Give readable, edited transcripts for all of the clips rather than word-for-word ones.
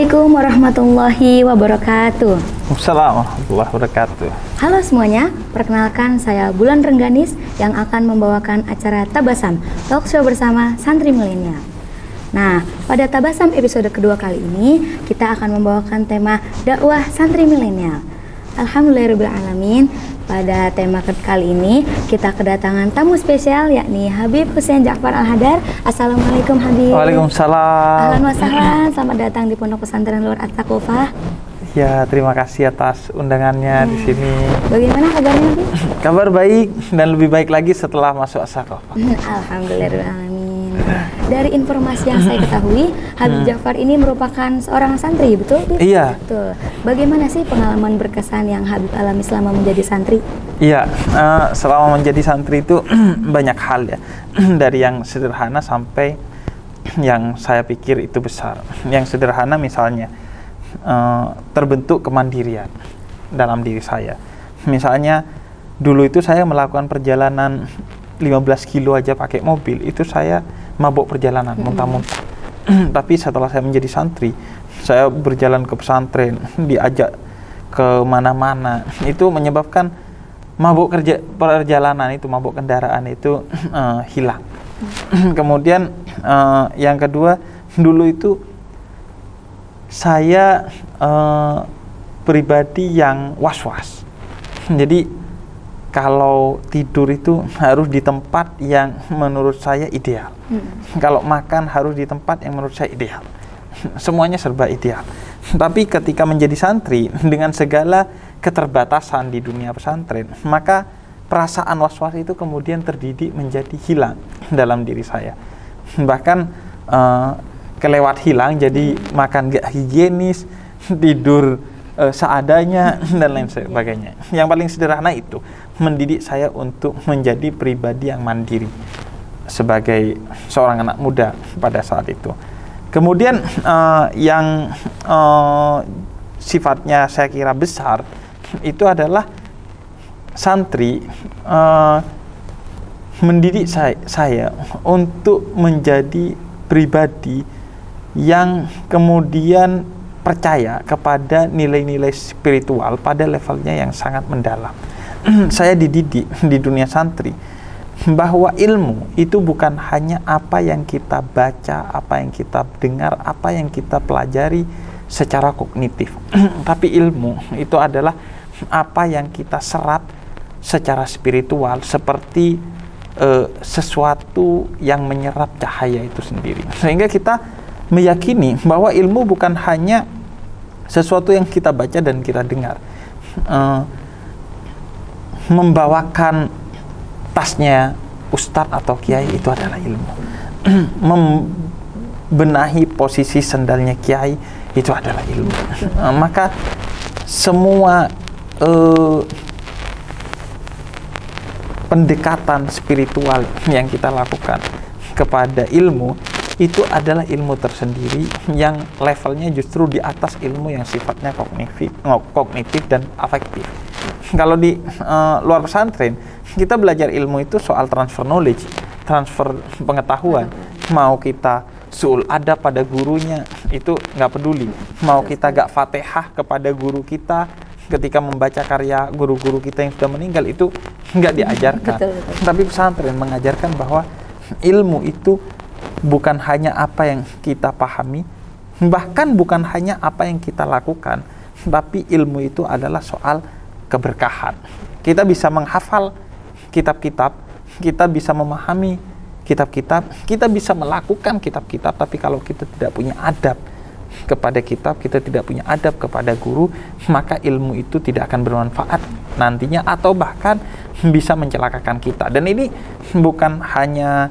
Assalamualaikum warahmatullahi wabarakatuh. Assalamualaikum warahmatullahi wabarakatuh. Halo semuanya, perkenalkan saya Bulan Rengganis yang akan membawakan acara Tabasam, talk show bersama santri milenial. Nah, pada Tabasam episode kedua kali ini, kita akan membawakan tema dakwah santri milenial. Alhamdulillahirrahmanirrahim. Pada tema kali ini, kita kedatangan tamu spesial yakni Habib Hussein Ja'far Al-Hadar. Assalamualaikum Habib. Waalaikumsalam. Ahlan wa sahlan, selamat datang di Pondok Pesantren Nur At-Taqufah. Ya, terima kasih atas undangannya di sini. Bagaimana kabarnya, Habib? Kabar baik dan lebih baik lagi setelah masuk As-Saqafah. Alhamdulillahirrahmanirrahim. Dari informasi yang saya ketahui, Habib Ja'far ini merupakan seorang santri, betul? Iya. Betul. Bagaimana sih pengalaman berkesan yang Habib alami selama menjadi santri? Iya, selama menjadi santri itu banyak hal ya. Dari yang sederhana sampai yang saya pikir itu besar. Yang sederhana misalnya, terbentuk kemandirian dalam diri saya. Misalnya, dulu itu saya melakukan perjalanan 15 kilo aja pakai mobil, itu saya mabuk perjalanan, muntah-muntah. Tapi setelah saya menjadi santri, saya berjalan ke pesantren, diajak ke mana-mana, itu menyebabkan mabuk perjalanan itu, mabuk kendaraan itu hilang. Kemudian yang kedua, dulu itu saya pribadi yang was-was. Jadi kalau tidur itu harus di tempat yang menurut saya ideal. Kalau makan harus di tempat yang menurut saya ideal. Semuanya serba ideal. Tapi ketika menjadi santri dengan segala keterbatasan di dunia pesantren, maka perasaan was-was itu kemudian terdidik menjadi hilang dalam diri saya. Bahkan kelewat hilang, jadi makan gak higienis, tidur seadanya, dan lain sebagainya. Yang paling sederhana itu mendidik saya untuk menjadi pribadi yang mandiri sebagai seorang anak muda pada saat itu. Kemudian yang sifatnya saya kira besar itu adalah santri mendidik saya untuk menjadi pribadi yang kemudian percaya kepada nilai-nilai spiritual pada levelnya yang sangat mendalam. Saya dididik di dunia santri bahwa ilmu itu bukan hanya apa yang kita baca, apa yang kita dengar, apa yang kita pelajari secara kognitif. Tapi ilmu itu adalah apa yang kita serap secara spiritual, seperti sesuatu yang menyerap cahaya itu sendiri. Sehingga kita meyakini bahwa ilmu bukan hanya sesuatu yang kita baca dan kita dengar. Membawakan tasnya ustadz atau kiai itu adalah ilmu. Membenahi posisi sendalnya kiai itu adalah ilmu. Maka semua pendekatan spiritual yang kita lakukan kepada ilmu itu adalah ilmu tersendiri yang levelnya justru di atas ilmu yang sifatnya kognitif dan afektif. Kalau di luar pesantren, kita belajar ilmu itu soal transfer knowledge, transfer pengetahuan. Mau kita su'ul adab pada gurunya, itu nggak peduli. Mau kita gak fatihah kepada guru kita ketika membaca karya guru-guru kita yang sudah meninggal, itu nggak diajarkan. Betul. Tapi pesantren mengajarkan bahwa ilmu itu bukan hanya apa yang kita pahami, bahkan bukan hanya apa yang kita lakukan, tapi ilmu itu adalah soal keberkahan. Kita bisa menghafal kitab-kitab, kita bisa memahami kitab-kitab, kita bisa melakukan kitab-kitab, tapi kalau kita tidak punya adab kepada kitab, kita tidak punya adab kepada guru, maka ilmu itu tidak akan bermanfaat nantinya, atau bahkan bisa mencelakakan kita. Dan ini bukan hanya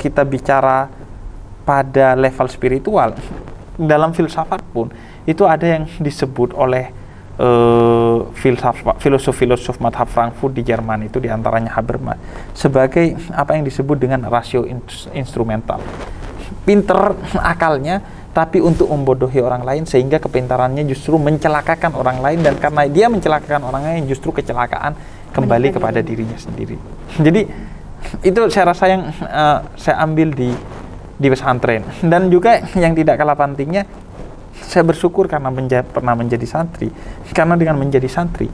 kita bicara pada level spiritual. Dalam filsafat pun itu ada yang disebut oleh filosof madhab Frankfurt di Jerman, itu diantaranya Habermas, sebagai apa yang disebut dengan rasio instrumental. Pinter akalnya, tapi untuk membodohi orang lain, sehingga kepintarannya justru mencelakakan orang lain, dan karena dia mencelakakan orang lain, justru kecelakaan kembali kepada dirinya sendiri. Jadi itu saya rasa yang saya ambil di pesantren. Dan juga yang tidak kalah pentingnya, saya bersyukur karena pernah menjadi santri. Karena dengan menjadi santri,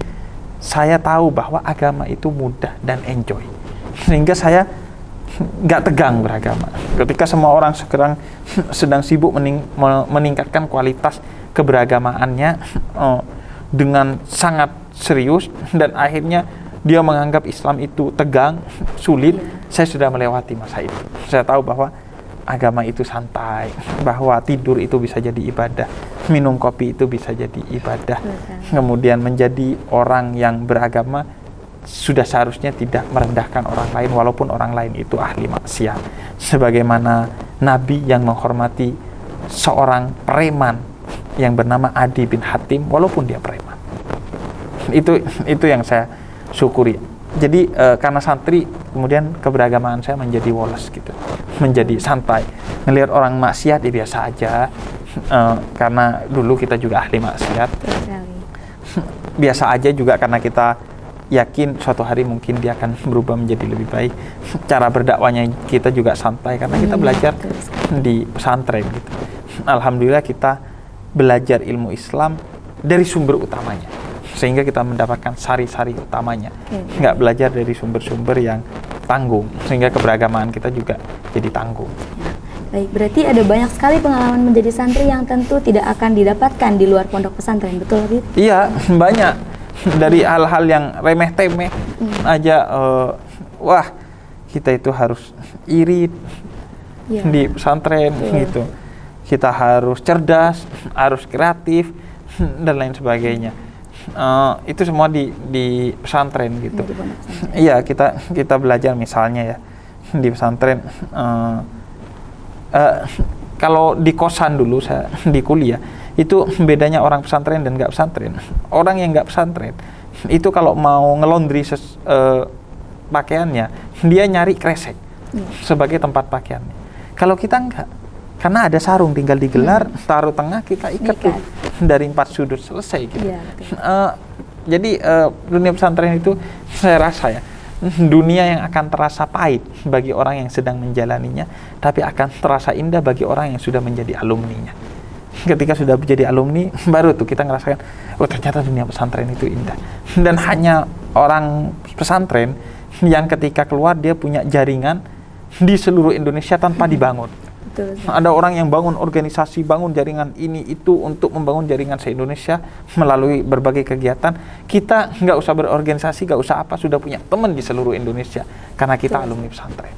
saya tahu bahwa agama itu mudah dan enjoy. Sehingga saya nggak tegang beragama. Ketika semua orang sekarang sedang sibuk meningkatkan kualitas keberagamaannya dengan sangat serius, dan akhirnya dia menganggap Islam itu tegang, sulit, saya sudah melewati masa itu. Saya tahu bahwa agama itu santai, bahwa tidur itu bisa jadi ibadah, minum kopi itu bisa jadi ibadah. Kemudian menjadi orang yang beragama sudah seharusnya tidak merendahkan orang lain walaupun orang lain itu ahli maksiat. Sebagaimana Nabi yang menghormati seorang preman yang bernama Adi bin Hatim walaupun dia preman. Itu yang saya syukuri. Jadi karena santri, kemudian keberagamaan saya menjadi woles gitu, menjadi santai. Ngelihat orang maksiat ya biasa aja, karena dulu kita juga ahli maksiat. Biasa aja juga karena kita yakin suatu hari mungkin dia akan berubah menjadi lebih baik. Cara berdakwanya kita juga santai karena kita belajar di pesantren gitu. Alhamdulillah kita belajar ilmu Islam dari sumber utamanya, sehingga kita mendapatkan sari-sari utamanya, nggak belajar dari sumber-sumber yang tanggung, sehingga keberagamaan kita juga jadi tanggung. Baik, berarti ada banyak sekali pengalaman menjadi santri yang tentu tidak akan didapatkan di luar pondok pesantren, betul Habib? Iya, banyak. Dari hal-hal yang remeh-temeh aja, wah kita itu harus irit di pesantren gitu. Kita harus cerdas, harus kreatif, dan lain sebagainya. Itu semua di pesantren gitu. Iya, kita belajar misalnya ya di pesantren. Kalau di kosan dulu saya di kuliah itu bedanya orang pesantren dan nggak pesantren. Orang yang nggak pesantren itu kalau mau ngelondri pakaiannya, dia nyari kresek sebagai tempat pakaiannya. Kalau kita enggak, karena ada sarung tinggal digelar, taruh tengah, kita ikat tuh dari 4 sudut, selesai gitu. Jadi dunia pesantren itu saya rasa ya dunia yang akan terasa pahit bagi orang yang sedang menjalaninya, tapi akan terasa indah bagi orang yang sudah menjadi alumninya. Ketika sudah menjadi alumni, baru tuh kita ngerasakan, oh ternyata dunia pesantren itu indah. Dan hanya orang pesantren yang ketika keluar dia punya jaringan di seluruh Indonesia tanpa dibangun. Ada orang yang bangun organisasi, bangun jaringan ini itu untuk membangun jaringan se-Indonesia melalui berbagai kegiatan. Kita nggak usah berorganisasi, nggak usah apa, sudah punya teman di seluruh Indonesia karena kita alumni pesantren.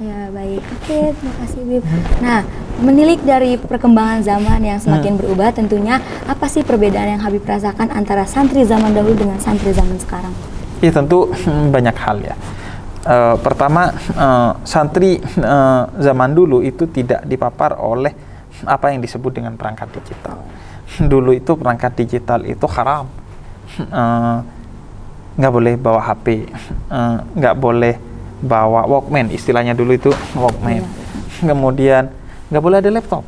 Ya baik, oke, terima kasih Bib. Nah, menilik dari perkembangan zaman yang semakin berubah, tentunya apa sih perbedaan yang Habib rasakan antara santri zaman dahulu dengan santri zaman sekarang? Ya tentu banyak hal ya. Pertama, santri zaman dulu itu tidak dipapar oleh apa yang disebut dengan perangkat digital. Dulu itu perangkat digital itu haram, nggak boleh bawa HP, nggak boleh bawa Walkman, istilahnya dulu itu Walkman. Kemudian nggak boleh ada laptop.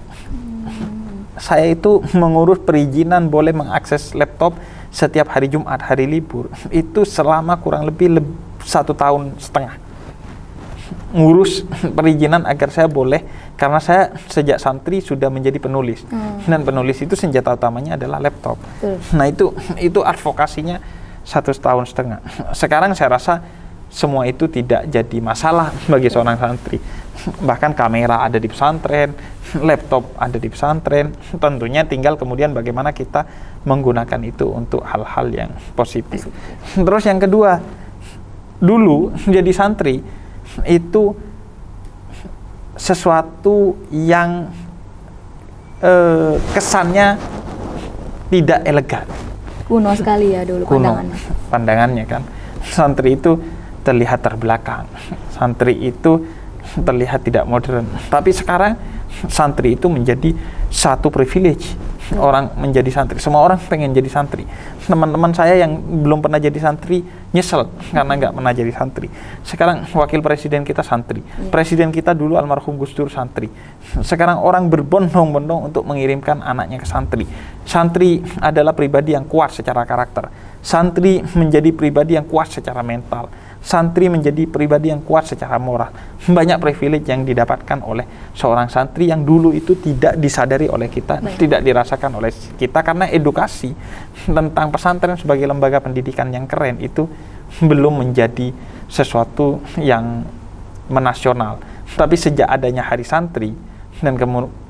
Saya itu mengurus perizinan boleh mengakses laptop setiap hari Jumat, hari libur, itu selama kurang lebih 1,5 tahun ngurus perizinan agar saya boleh, karena saya sejak santri sudah menjadi penulis, dan penulis itu senjata utamanya adalah laptop. Nah itu advokasinya 1,5 tahun. Sekarang saya rasa semua itu tidak jadi masalah bagi seorang santri. Bahkan kamera ada di pesantren, laptop ada di pesantren. Tentunya tinggal kemudian bagaimana kita menggunakan itu untuk hal-hal yang positif. Terus yang kedua, dulu jadi santri itu sesuatu yang kesannya tidak elegan. Kuno sekali ya dulu pandangannya kan. Santri itu terlihat terbelakang, santri itu terlihat tidak modern. Tapi sekarang santri itu menjadi satu privilege. Orang menjadi santri, semua orang pengen jadi santri. Teman-teman saya yang belum pernah jadi santri nyesel karena nggak pernah jadi santri. Sekarang wakil presiden kita santri, presiden kita dulu almarhum Gus Dur santri. Sekarang orang berbondong-bondong untuk mengirimkan anaknya ke santri. Santri adalah pribadi yang kuat secara karakter. Santri menjadi pribadi yang kuat secara mental. santri menjadi pribadi yang kuat secara moral. Banyak privilege yang didapatkan oleh seorang santri yang dulu itu tidak disadari oleh kita, tidak dirasakan oleh kita, karena edukasi tentang pesantren sebagai lembaga pendidikan yang keren itu belum menjadi sesuatu yang menasional. Tapi sejak adanya Hari Santri dan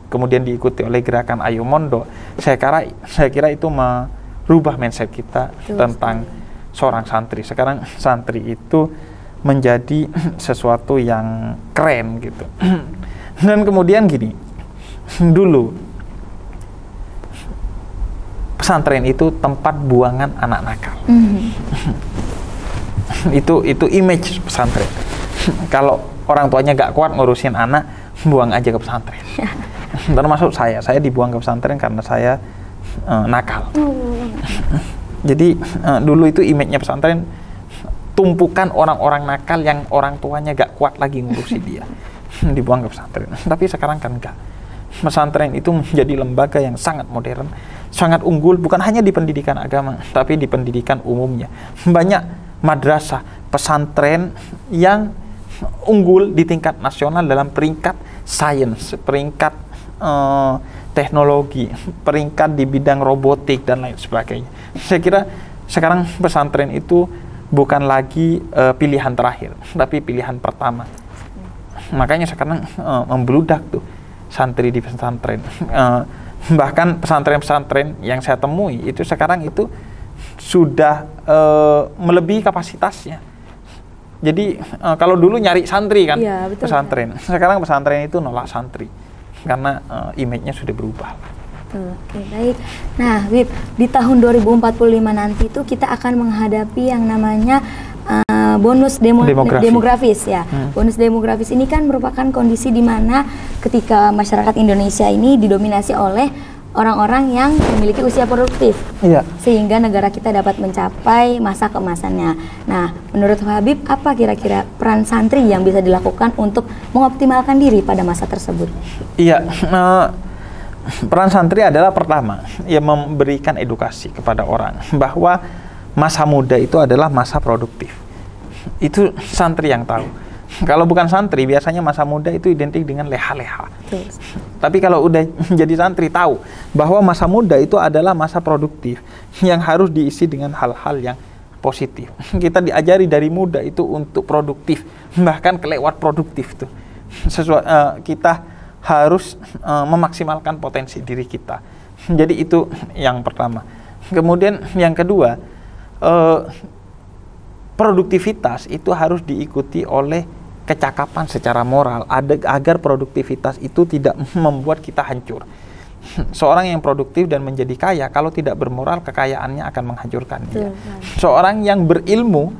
kemudian diikuti oleh gerakan Ayo Mondok, saya kira itu merubah mindset kita tentang seorang santri. Sekarang santri itu menjadi sesuatu yang keren gitu. Dan kemudian gini, dulu pesantren itu tempat buangan anak nakal. Itu image pesantren. Kalau orang tuanya gak kuat ngurusin anak, buang aja ke pesantren. Termasuk saya dibuang ke pesantren karena saya nakal. Jadi dulu itu image-nya pesantren tumpukan orang-orang nakal yang orang tuanya gak kuat lagi ngurusi dia, dibuang ke pesantren. Tapi sekarang kan enggak. Pesantren itu menjadi lembaga yang sangat modern, sangat unggul, bukan hanya di pendidikan agama, tapi di pendidikan umumnya. Banyak madrasah pesantren yang unggul di tingkat nasional dalam peringkat sains, peringkat teknologi, peringkat di bidang robotik dan lain sebagainya. Saya kira sekarang pesantren itu bukan lagi pilihan terakhir, tapi pilihan pertama. Makanya sekarang membludak tuh santri di pesantren. Bahkan pesantren-pesantren yang saya temui itu sekarang itu sudah melebihi kapasitasnya. Jadi kalau dulu nyari santri kan, ya, betul, pesantren. Sekarang pesantren itu nolak santri karena image-nya sudah berubah. Oke, baik. Nah, Wib, di tahun 2045 nanti itu kita akan menghadapi yang namanya bonus demografis ya. Bonus demografis ini kan merupakan kondisi di mana ketika masyarakat Indonesia ini didominasi oleh orang-orang yang memiliki usia produktif, sehingga negara kita dapat mencapai masa keemasannya. Nah, menurut Habib, apa kira-kira peran santri yang bisa dilakukan untuk mengoptimalkan diri pada masa tersebut? Iya, peran santri adalah pertama, ya memberikan edukasi kepada orang bahwa masa muda itu adalah masa produktif. Itu santri yang tahu. Kalau bukan santri, biasanya masa muda itu identik dengan leha-leha. Tapi kalau udah jadi santri, tahu bahwa masa muda itu adalah masa produktif yang harus diisi dengan hal-hal yang positif. Kita diajari dari muda itu untuk produktif, bahkan kelewat produktif tuh. Kita harus memaksimalkan potensi diri kita. Jadi itu yang pertama. Kemudian yang kedua, produktivitas itu harus diikuti oleh kecakapan secara moral agar produktivitas itu tidak membuat kita hancur. Seorang yang produktif dan menjadi kaya kalau tidak bermoral, kekayaannya akan menghancurkan dia. Seorang yang berilmu,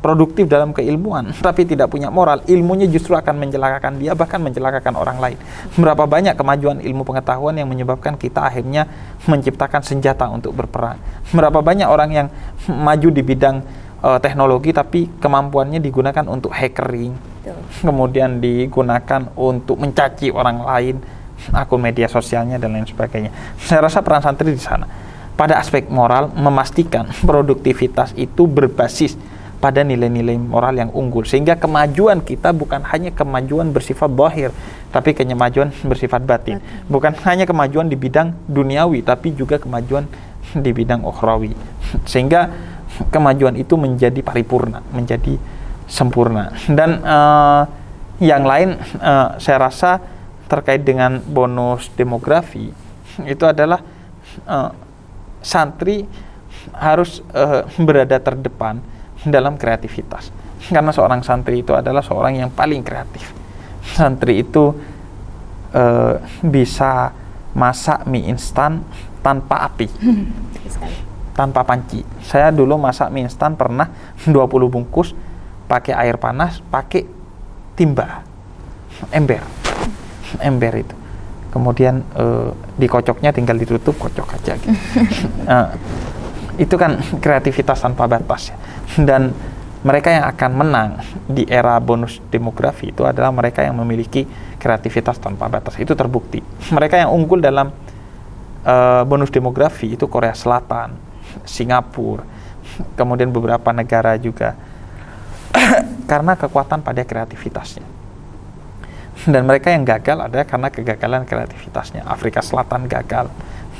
produktif dalam keilmuan tapi tidak punya moral, ilmunya justru akan mencelakakan dia, bahkan mencelakakan orang lain. Berapa banyak kemajuan ilmu pengetahuan yang menyebabkan kita akhirnya menciptakan senjata untuk berperang. Berapa banyak orang yang maju di bidang teknologi tapi kemampuannya digunakan untuk hackering, kemudian digunakan untuk mencaci orang lain, akun media sosialnya dan lain sebagainya. Saya rasa peran santri di sana pada aspek moral memastikan produktivitas itu berbasis pada nilai-nilai moral yang unggul, sehingga kemajuan kita bukan hanya kemajuan bersifat zahir, tapi kemajuan bersifat batin. Bukan hanya kemajuan di bidang duniawi, tapi juga kemajuan di bidang ukhrawi, sehingga kemajuan itu menjadi paripurna, menjadi sempurna. Dan yang lain saya rasa terkait dengan bonus demografi itu adalah santri harus berada terdepan dalam kreativitas, karena seorang santri itu adalah seorang yang paling kreatif. Santri itu bisa masak mie instan tanpa api, tanpa panci. Saya dulu masak mie instan pernah 20 bungkus pakai air panas, pakai timba, ember itu. Kemudian dikocoknya tinggal ditutup, kocok aja gitu. Itu kan kreativitas tanpa batas ya. Dan mereka yang akan menang di era bonus demografi itu adalah mereka yang memiliki kreativitas tanpa batas. Itu terbukti. Mereka yang unggul dalam bonus demografi itu Korea Selatan, Singapura, kemudian beberapa negara juga karena kekuatan pada kreativitasnya. Dan mereka yang gagal adalah karena kegagalan kreativitasnya. Afrika Selatan gagal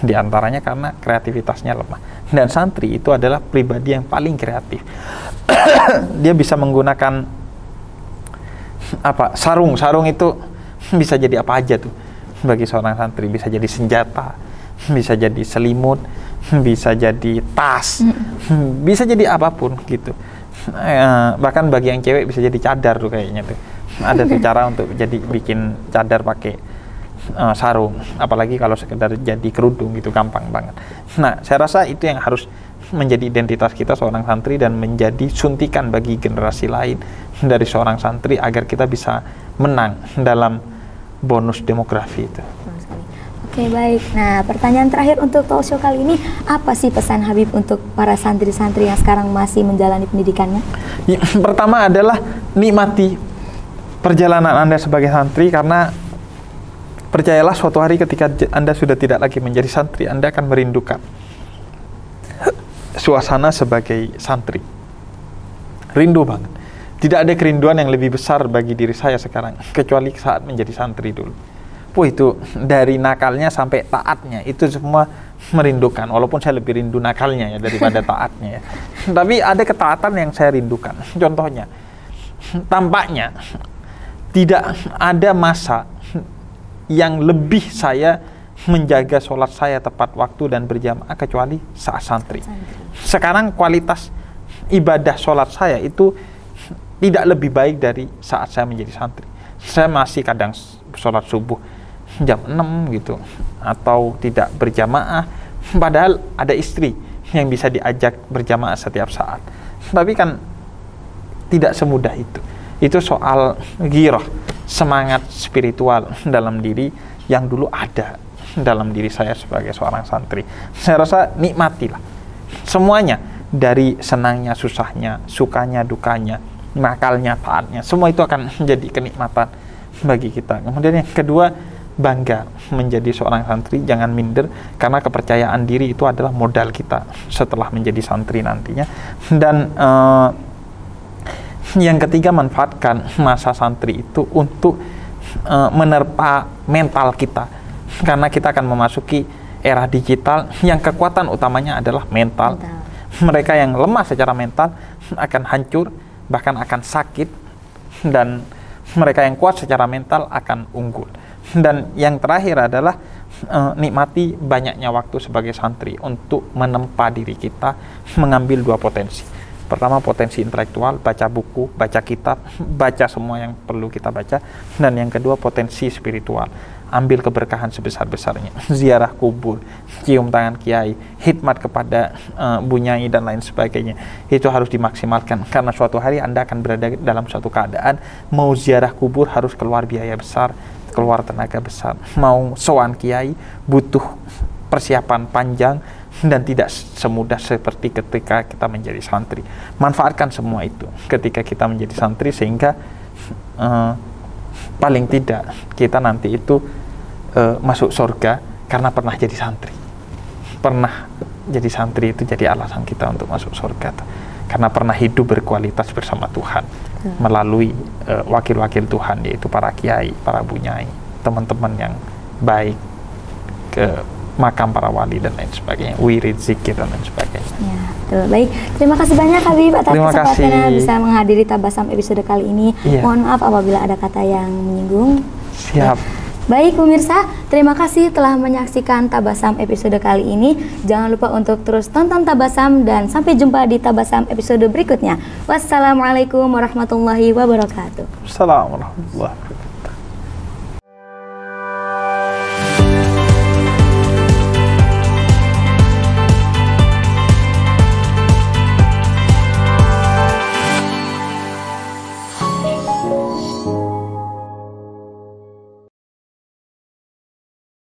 diantaranya karena kreativitasnya lemah. Dan santri itu adalah pribadi yang paling kreatif. Dia bisa menggunakan sarung itu bisa jadi apa aja tuh bagi seorang santri. Bisa jadi senjata, bisa jadi selimut, bisa jadi tas, bisa jadi apapun gitu. Bahkan bagi yang cewek bisa jadi cadar tuh kayaknya tuh. Ada tuh cara untuk jadi bikin cadar pakai sarung, apalagi kalau sekedar jadi kerudung gitu gampang banget. Nah, saya rasa itu yang harus menjadi identitas kita seorang santri dan menjadi suntikan bagi generasi lain dari seorang santri agar kita bisa menang dalam bonus demografi itu. Oke, baik. Nah, pertanyaan terakhir untuk talk show kali ini, apa sih pesan Habib untuk para santri-santri yang sekarang masih menjalani pendidikannya? Pertama adalah nikmati perjalanan Anda sebagai santri, karena percayalah suatu hari ketika Anda sudah tidak lagi menjadi santri, Anda akan merindukan suasana sebagai santri. Rindu banget. Tidak ada kerinduan yang lebih besar bagi diri saya sekarang kecuali saat menjadi santri dulu. Itu dari nakalnya sampai taatnya itu semua merindukan, walaupun saya lebih rindu nakalnya ya daripada taatnya ya. Tapi ada ketaatan yang saya rindukan. Contohnya, tampaknya tidak ada masa yang lebih saya menjaga sholat saya tepat waktu dan berjamaah kecuali saat santri. Sekarang kualitas ibadah sholat saya itu tidak lebih baik dari saat saya menjadi santri. Saya masih kadang sholat subuh jam 6 gitu, atau tidak berjamaah, padahal ada istri yang bisa diajak berjamaah setiap saat. Tapi kan tidak semudah itu. Itu soal ghirah, semangat spiritual dalam diri yang dulu ada dalam diri saya sebagai seorang santri. Saya rasa nikmatilah semuanya, dari senangnya, susahnya, sukanya, dukanya, nakalnya, taatnya, semua itu akan menjadi kenikmatan bagi kita. Kemudian yang kedua, bangga menjadi seorang santri, jangan minder, karena kepercayaan diri itu adalah modal kita setelah menjadi santri nantinya. Dan yang ketiga, manfaatkan masa santri itu untuk menerpa mental kita, karena kita akan memasuki era digital yang kekuatan utamanya adalah mental. Mereka yang lemah secara mental akan hancur, bahkan akan sakit, dan mereka yang kuat secara mental akan unggul. Dan yang terakhir adalah nikmati banyaknya waktu sebagai santri untuk menempa diri kita, mengambil dua potensi. Pertama, potensi intelektual, baca buku, baca kitab, baca semua yang perlu kita baca. Dan yang kedua, potensi spiritual, ambil keberkahan sebesar-besarnya, ziarah kubur, cium tangan kiai, khidmat kepada bunyai dan lain sebagainya. Itu harus dimaksimalkan, karena suatu hari Anda akan berada dalam suatu keadaan mau ziarah kubur harus keluar biaya besar, keluar tenaga besar, mau sowan kiai butuh persiapan panjang, dan tidak semudah seperti ketika kita menjadi santri. Manfaatkan semua itu ketika kita menjadi santri, sehingga paling tidak kita nanti itu masuk surga karena pernah jadi santri. Pernah jadi santri itu jadi alasan kita untuk masuk surga tuh. Karena pernah hidup berkualitas bersama Tuhan melalui wakil-wakil Tuhan, yaitu para kiai, para bunyai, teman-teman yang baik, ke makam para wali dan lain sebagainya, wirid, zikir dan lain sebagainya. Ya, betul. Baik, terima kasih banyak Habib atas kesempatannya bisa menghadiri Tabasam episode kali ini. Iya. Mohon maaf apabila ada kata yang menyinggung. Siap. Baik pemirsa, terima kasih telah menyaksikan Tabasam episode kali ini. Jangan lupa untuk terus tonton Tabasam dan sampai jumpa di Tabasam episode berikutnya. Wassalamualaikum warahmatullahi wabarakatuh. Assalamualaikum warahmatullahi wabarakatuh.